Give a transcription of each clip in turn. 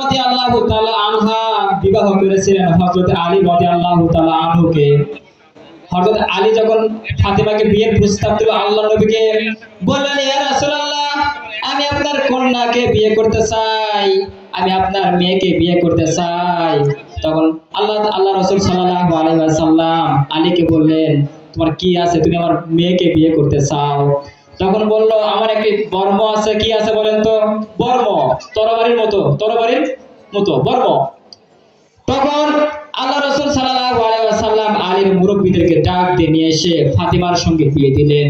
রাদিয়াল্লাহু তাআলা আনহা বিবাহ করেছিলেন হযরত আলী রাদিয়াল্লাহু তাআলা আনহুকে। হযরত আলী যখন ফাতেমাকে বিয়ের প্রস্তাব দিল, আল্লাহর নবীকে বললেন, ইয়া রাসূলুল্লাহ, আমি আপনার কন্যাকে বিয়ে করতে চাই, আমি আপনার মেয়েকে বিয়ে করতে চাই। তখন আল্লাহ রাসূল সাল্লাল্লাহু আলাইহি ওয়াসাল্লাম আলীকে বললেন, তোমার কি আছে, তুমি আমার মেয়েকে বিয়ে করতে চাও? তখন বলল, আমার একটি বর্ম আছে। কি আছে বলেন তো? বর্ম, তরবারির মতো বর্ম। তখন আল্লাহ রাসূল সাল্লাল্লাহু আলাইহি ওয়াসাল্লাম আলীর মুরব্বিদেরকে ডাক দিয়ে নিয়ে এসে ফাতিমার সঙ্গে বিয়ে দিলেন।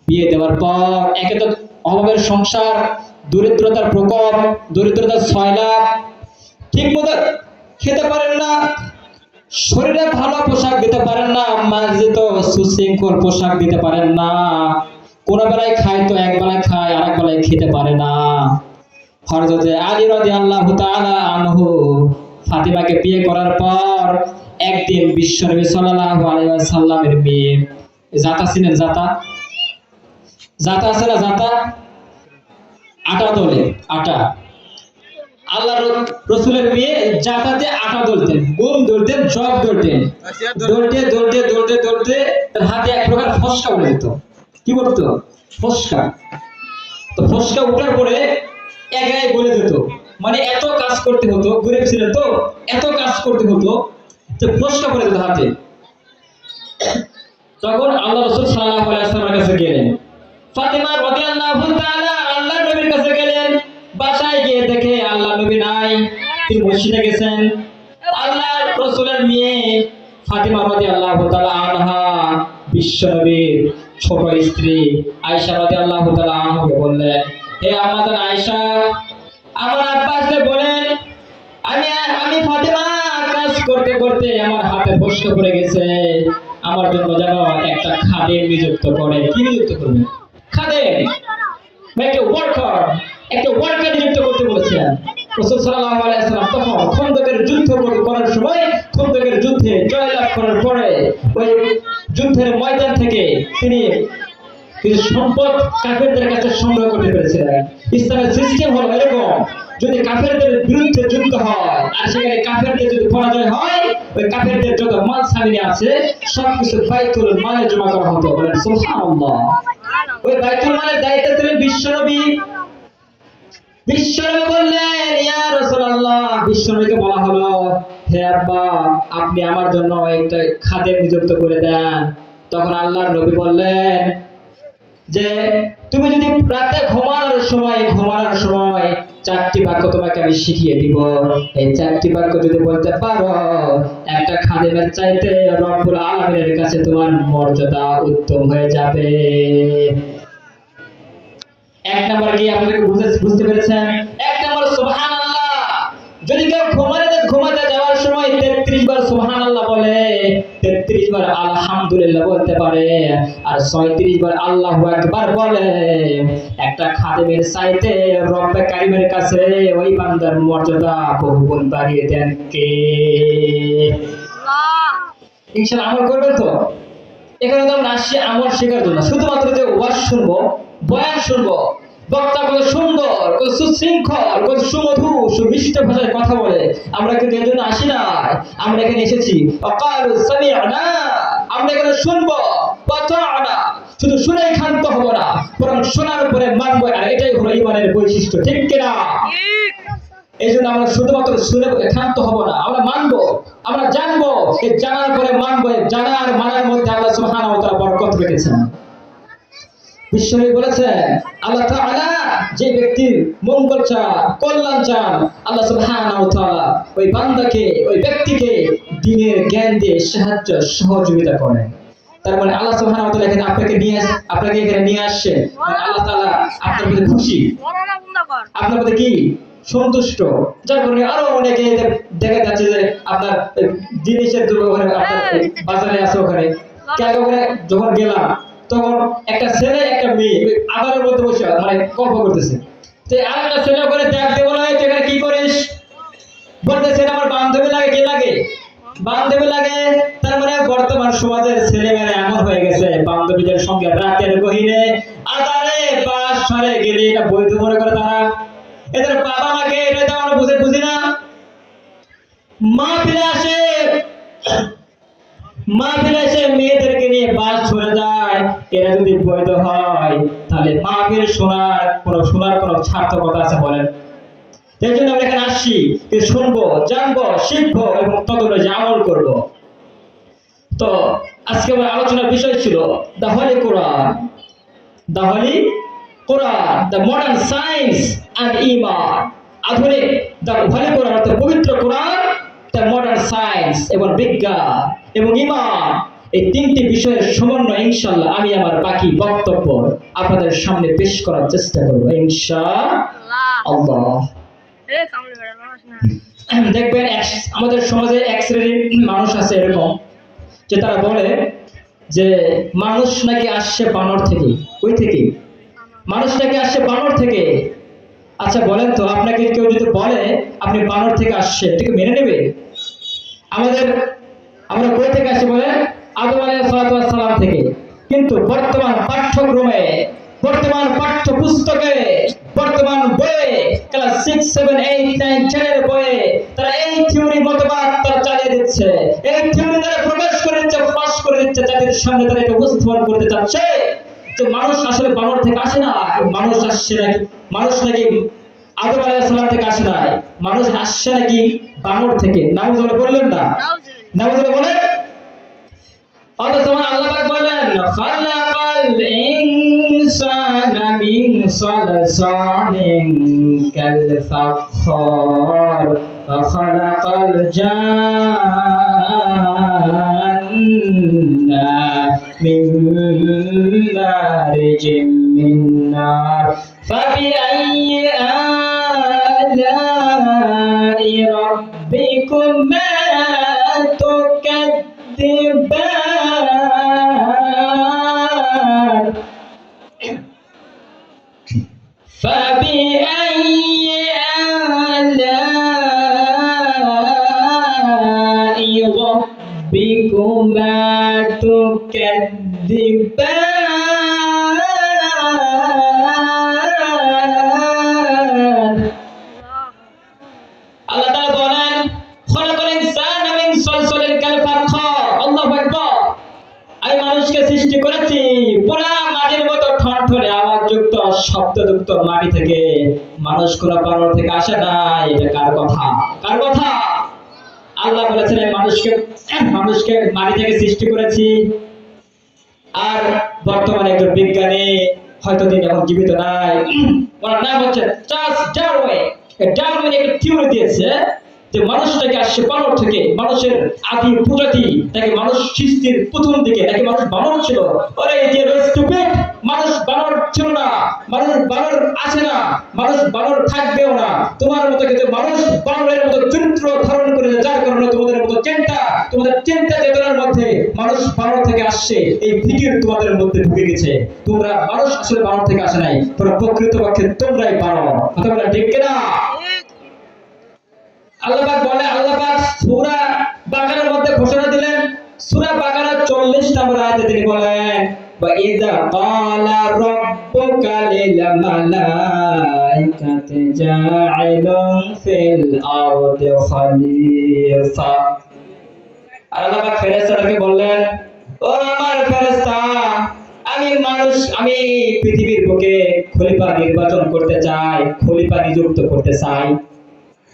বিয়ে দেওয়ার পর একে তো অভাবের সংসার, দরিদ্রতার প্রকোপ, দরিদ্রতার সয়লাব, ঠিক মতো খেতে পারেন না, শরীরে ভালো পোশাক দিতে পারেন না, মার্জিত সুশৃঙ্খল পোশাক দিতে পারেন না, কোন বেলায় খায় তো এক বেলায় খায়, আর এক বেলায় খেতে পারে না। হযরত আলী রাদিয়াল্লাহু তাআলা আনহু ফাতিমাকে বিয়ে করার পর একদিন বিশ্বনবী সাল্লাল্লাহু আলাইহি ওয়াসাল্লামের মেয়ে জাতা, ছিলেন জাতা? জাতা আছে না? জাতা আটা দলে, আটা। আল্লাহর রাসূলের মেয়ে জাতাতে আটা দলতেন, গম দলতেন, জব দলতেন। দলতে তার হাতে এক প্রকার ফসকা উঠে যেত। কি বলতো? ফসকা। তো ফসকা উঠার পরে এক গায়ে গলে যেত, মানে এত কাজ করতে হতো, গরিব ছিলেন তো, এত কাজ করতে হতো যে ফসকা পড়ে যেত হাতে। তখন আল্লাহ রাসূল সাল্লাল্লাহু আলাইহি ওয়াসাল্লামের কাছে গেলেন, ফাতিমা রাদিয়াল্লাহু তাআলা আল্লাহর নবীর কাছে গেলেন। বাসায় গিয়ে দেখে আল্লাহর নবী নাই, তিনি মসজিদে গেছেন। আল্লাহর রাসূলের মেয়ে ফাতিমা রাদিয়াল্লাহু তাআলা আনহা বিশ্বনবীর ছোট স্ত্রী আয়েশা রাদিয়াল্লাহু তাআলা আনহাকে বললেন, হে আমাদের আয়েশা, আমার আব্বা আসলে বলেন, আমি ফাতিমা কাজ করতে করতে আমার হাতে ফসকা পড়ে গেছে, আমার জন্য যেন একটা খাদেম নিযুক্ত করে। কি নিযুক্ত করবে? খাদেম, একটা ওয়ার্কার নিযুক্ত করতে বলেছেন রাসূল সাল্লাল্লাহু আলাইহি ওয়াসাল্লাম। তখন খন্দকের যুদ্ধ করার সময়, খন্দকের যুদ্ধে জয়লাভ করার পরে ওই যুদ্ধের ময়দান থেকে তিনি কিছু সম্পদ কাফেরদের কাছে সংগ্রহ করতে পেরেছিলেন। ইসলামের সিস্টেম হলো এরকম, যদি কাফেরদের বিরুদ্ধে যুদ্ধ হয় আর সেখানে কাফেরদের যদি পরাজয় হয়, ওই কাফেরদের যত মাল সামিনে আছে সবকিছু বাইতুল মালে জমা করা হতো। বলেন সুবহানাল্লাহ। ওই বাইতুল মালের দায়িত্বে ছিলেন বিশ্বনবী। বিশ্বনবী বললেন, ইয়া রাসূলুল্লাহ, বিশ্বনবীকে বলা হলো, হে আব্বা, আপনি আমার জন্য একটা খাদেম নিযুক্ত করে দেন। তখন আল্লাহর নবী বললেন যে তুমি যদি রাতে ঘুমানোর সময় চারটি বাক্য তোমাকে আমি শিখিয়ে দিব, এই চারটি বাক্য যদি বলতে পারো, একটা খাদেমের চাইতে রব্বুল আলামিনের কাছে তোমার মর্যাদা উত্তম হয়ে যাবে। এক নাম্বার কি আপনাদের বুঝতে পেরেছেন? এক নাম্বার সুবহানাল্লাহ। যদি কেউ ঘুমাতে যাওয়ার সময় 33 বার সুবহানাল্লাহ বলে, 33 বার আলহামদুলিল্লাহ বলতে পারে, আর 36 বার আল্লাহু আকবার বলে, একটা খাদেমের চাইতে রব্বে কারীমের কাছে ওই বান্দার মর্যাদা বহুগুণ বাড়িয়ে দেন কে? আল্লাহ। ইনশাআল্লাহ আমল করবেন তো? এখানে তো আমরা আসছি আমল শেখার জন্য, শুধুমাত্র যে ওয়াজ শুনবো, বয়ান শুনবো, বক্তা কত সুন্দর, কত সুশৃঙ্খল, কত সুমধুর সুমিষ্ট ভাষায় কথা বলে, আমরা কিন্তু এর জন্য আসি না। আমরা এখানে এসেছি ওয়াকালু সামি'না, আমরা এখানে শুনবো, ওয়াতা'না, শুধু শুনেই ক্ষান্ত হব না, বরং শোনার পরে মানবো। আর এটাই হলো ঈমানের বৈশিষ্ট্য, ঠিক কিনা? ঠিক। এই জন্য আমরা শুধুমাত্র শুনে ক্ষান্ত হব না, আমরা মানবো, আমরা জানবো, এই জানার পরে মানবো। জানা আর মানার মধ্যে আল্লাহ সুবহানাহু ওয়া তাআলা বরকত রেখেছেন। বিশ্বনবী বলেছেন, আল্লাহ তাআলা যে ব্যক্তির মঙ্গল চান, কল্যাণ চান, আল্লাহ সুবহানাহু ওয়া তাআলা ওই বান্দাকে, ওই ব্যক্তিকে দ্বীনের জ্ঞান দিয়ে সাহায্য সহযোগিতা করেন। তার মানে আল্লাহ সুবহানাহু ওয়া তাআলা এখানে আপনাকে এখানে নিয়ে আসছেন, মানে আল্লাহ তাআলা আপনার প্রতি খুশি, আপনার প্রতি কি সন্তুষ্ট। যার কারণে আরো অনেকে দেখা যাচ্ছে যে আপনার জিনিসের দোকানে, আপনার বাজারে আছে, ওখানে যখন গেলাম তখন একটা ছেলে একটা মেয়ে আদারের মধ্যে বসে মানে গল্প করতেছে। তো আরেকটা ছেলে ওখানে ডাক দিয়ে বলা হয়, তুই এখানে কি করিস? বলতেছে, আমার বান্ধবী লাগে। কি লাগে? বান্ধবী লাগে। তার মানে বর্তমান সমাজের ছেলেমেয়েরা এমন হয়ে গেছে, বান্ধবীদের সঙ্গে রাতের গহীনে আদারে বাস সারে গেলে এটা বৈধ মনে করে তারা। এদের বাবা মাকে এটা তো আমরা বুঝি না। মাহফিলে আসে, মাহফিলে এসে মেয়েদেরকে নিয়ে বাস চলে যায়। এরা যদি বৈধ হয় তাহলে মাহফিল শোনার কোনো সার্থকতা আছে বলেন? এই জন্য আমরা এখানে আসছি যে শুনবো, জানবো, শিখবো এবং তদনুযায়ী আমল করবো। তো আজকে আমার আলোচনার বিষয় ছিল the Holi Quran, the Holi Quran, the modern science and ঈমান। আধুনিক দ্য হলি কোরআন অর্থাৎ পবিত্র কোরআন, দ্য মডার্ন সায়েন্স এবং বিজ্ঞান এবং ঈমান, এই তিনটি বিষয়ের সমন্বয় ইনশাআল্লাহ আমি আমার বাকি বক্তব্য আপনাদের সামনে পেশ করার চেষ্টা করব ইনশাআল্লাহ। দেখবেন আমাদের সমাজে এক শ্রেণীর মানুষ আছে এরকম, যে তারা বলে যে মানুষ নাকি আসছে বানর থেকে। ওই থেকে মানুষ নাকি আসছে বানর থেকে। আচ্ছা বলেন তো, আপনাকে কেউ যদি বলে আপনি বানর থেকে আসছে, এটাকে মেনে নেবে? আমরা কই থেকে আসি বলে? আদম আলাইহিস সালাম থেকে। কিন্তু বর্তমান পাঠ্যক্রমে, বর্তমান পাঠ্য পুস্তকে, বর্তমান বইয়ে, ক্লাস 6, 7, 8, 9, 10 এর বইয়ে তারা এই থিওরি মতবাদ তারা চালিয়ে দিচ্ছে। এই থিওরি তারা প্রকাশ করে দিচ্ছে, ফাঁস করে দিচ্ছে, যাদের সামনে তারা এটা উপস্থাপন করতে চাচ্ছে যে মানুষ আসলে বানর থেকে আসে না। মানুষ আসছে নাকি, মানুষ নাকি আদম আলাইহিস সালাম থেকে আসে না, মানুষ আসছে নাকি বানর থেকে। নাউজুবিল্লাহ বললেন না? নাউজুবিল্লাহ বলেন। অথচ আল্লাহ পাক বলেন খালাকাল ইনসানা মিন সালসালিন কাল ফাখর ওয়া খালাকাল জান্না মিন মারিজিম মিন নার ফাবিআইয়ি আলাই রাব্বিকুমা তুকাদ্দিবান فبأي آلاء ربكما تكذبان আল্লাহ তাআলা বলেন খলাকাল ইনসানা মিন সালসালিন কাল ফাখর। আল্লাহু আকবার। আমি মানুষকে সৃষ্টি করেছি পুরা মাটির মতো ঠনঠনে আওয়াজযুক্ত শব্দযুক্ত মাটি থেকে। মানুষ কোন বানর থেকে আসে না। এটা কার কথা? কার কথা? আল্লাহ বলেছেন মানুষকে মাটি থেকে সৃষ্টি করেছি। আর বর্তমানে একজন বিজ্ঞানী, হয়তো তিনি এখন জীবিত নাই, ওনার নাম হচ্ছে চার্লস ডারউইন। ডারউইন একটা থিওরি দিয়েছে যে মানুষ নাকি আসছে বানর থেকে। মানুষের আদি প্রজাতি নাকি মানুষ সৃষ্টির প্রথম দিকে নাকি মানুষ বানর ছিল। আরে যে স্টুপিড, মানুষ বানর ছিল না, মানুষ বানর আছে না, মানুষ বানর থাকবেও না। তোমার মতো কিন্তু মানুষ বানরের মতো চরিত্র ধারণ করে, যার কারণে তোমাদের চিন্তা চেতনার মধ্যে মানুষ বানর থেকে আসছে এই ফিকির তোমাদের মধ্যে ঢুকে গেছে। তোমরা মানুষ আসলে বানর থেকে আসে নাই, তোমরা প্রকৃতপক্ষে তোমরাই বানর। কথা বলে ঠিক কিনা? আল্লাহ পাক বলে, আল্লাহ পাক সূরা বাকারার মধ্যে ঘোষণা দিলেন, সূরা বাকারা 40 নম্বর আয়াতে তিনি বলেন ওয়া ইযা ক্বালা রাব্বুকা লিল মালাইকাতি জা'ইলুন ফিল আরদি খলিফা। আল্লাহ পাক ফেরেশতাদেরকে বললেন, ও আমার ফেরেশতা, আমি পৃথিবীর বুকে খলিফা নির্বাচন করতে চাই, খলিফা নিযুক্ত করতে চাই।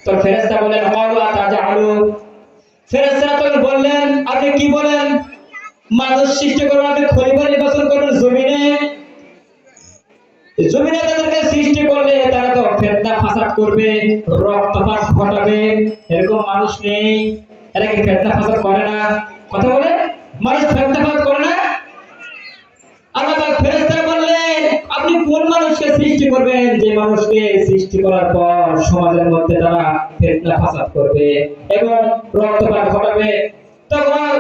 তো ফেরেশতা বলেন ক্বালু আতাজআলু। ফেরেশতারা তখন বললেন আপনি কি বলেন? মানুষ সৃষ্টি করবেন, আপনি খলিফা নির্বাচন করবেন জমিনে? জমিনে তাদেরকে সৃষ্টি করলে তারা তো ফিতনা ফাসাদ করবে, রক্তপাত ঘটাবে। এরকম মানুষ নেই, এরা কি ফিতনা ফাসাদ করে না? কথা বলে মানুষ ফিতনা ফাসাদ করে না? আল্লাহ পাক ফেরেশতারা বললেন আপনি কোন মানুষকে সৃষ্টি করবেন যে মানুষকে সৃষ্টি করার পর সমাজের মধ্যে তারা ফিতনা ফাসাদ করবে এবং রক্তপাত ঘটাবে। তখন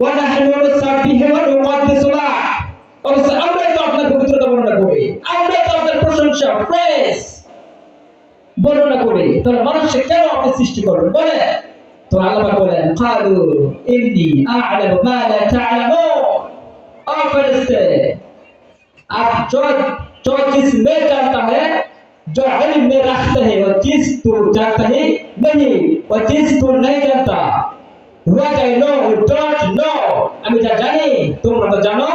ওয়ানাহনু নুসাব্বিহু ওয়া নুকদ্দিসু লাহ, অবশ্যই আমরা তো আপনার পবিত্রতা বর্ণনা করি, আমরা তো আপনার প্রশংসা প্রেস বর্ণনা করি। তাহলে মানুষকে কেন আপনি সৃষ্টি করবেন বলে? তো আল্লাহ পাক বলেন ক্বালু ইন্নী আ'লামু মা লা তা'লামুন। और फरिश्ते आप जो चीज मैं जानता है, जो इल्म में रखते हैं, वो चीज तू जानता ही नहीं। What is তোর নাই জানতা? What I know, you don't know. আমি যা জানি তোমরা তো জানো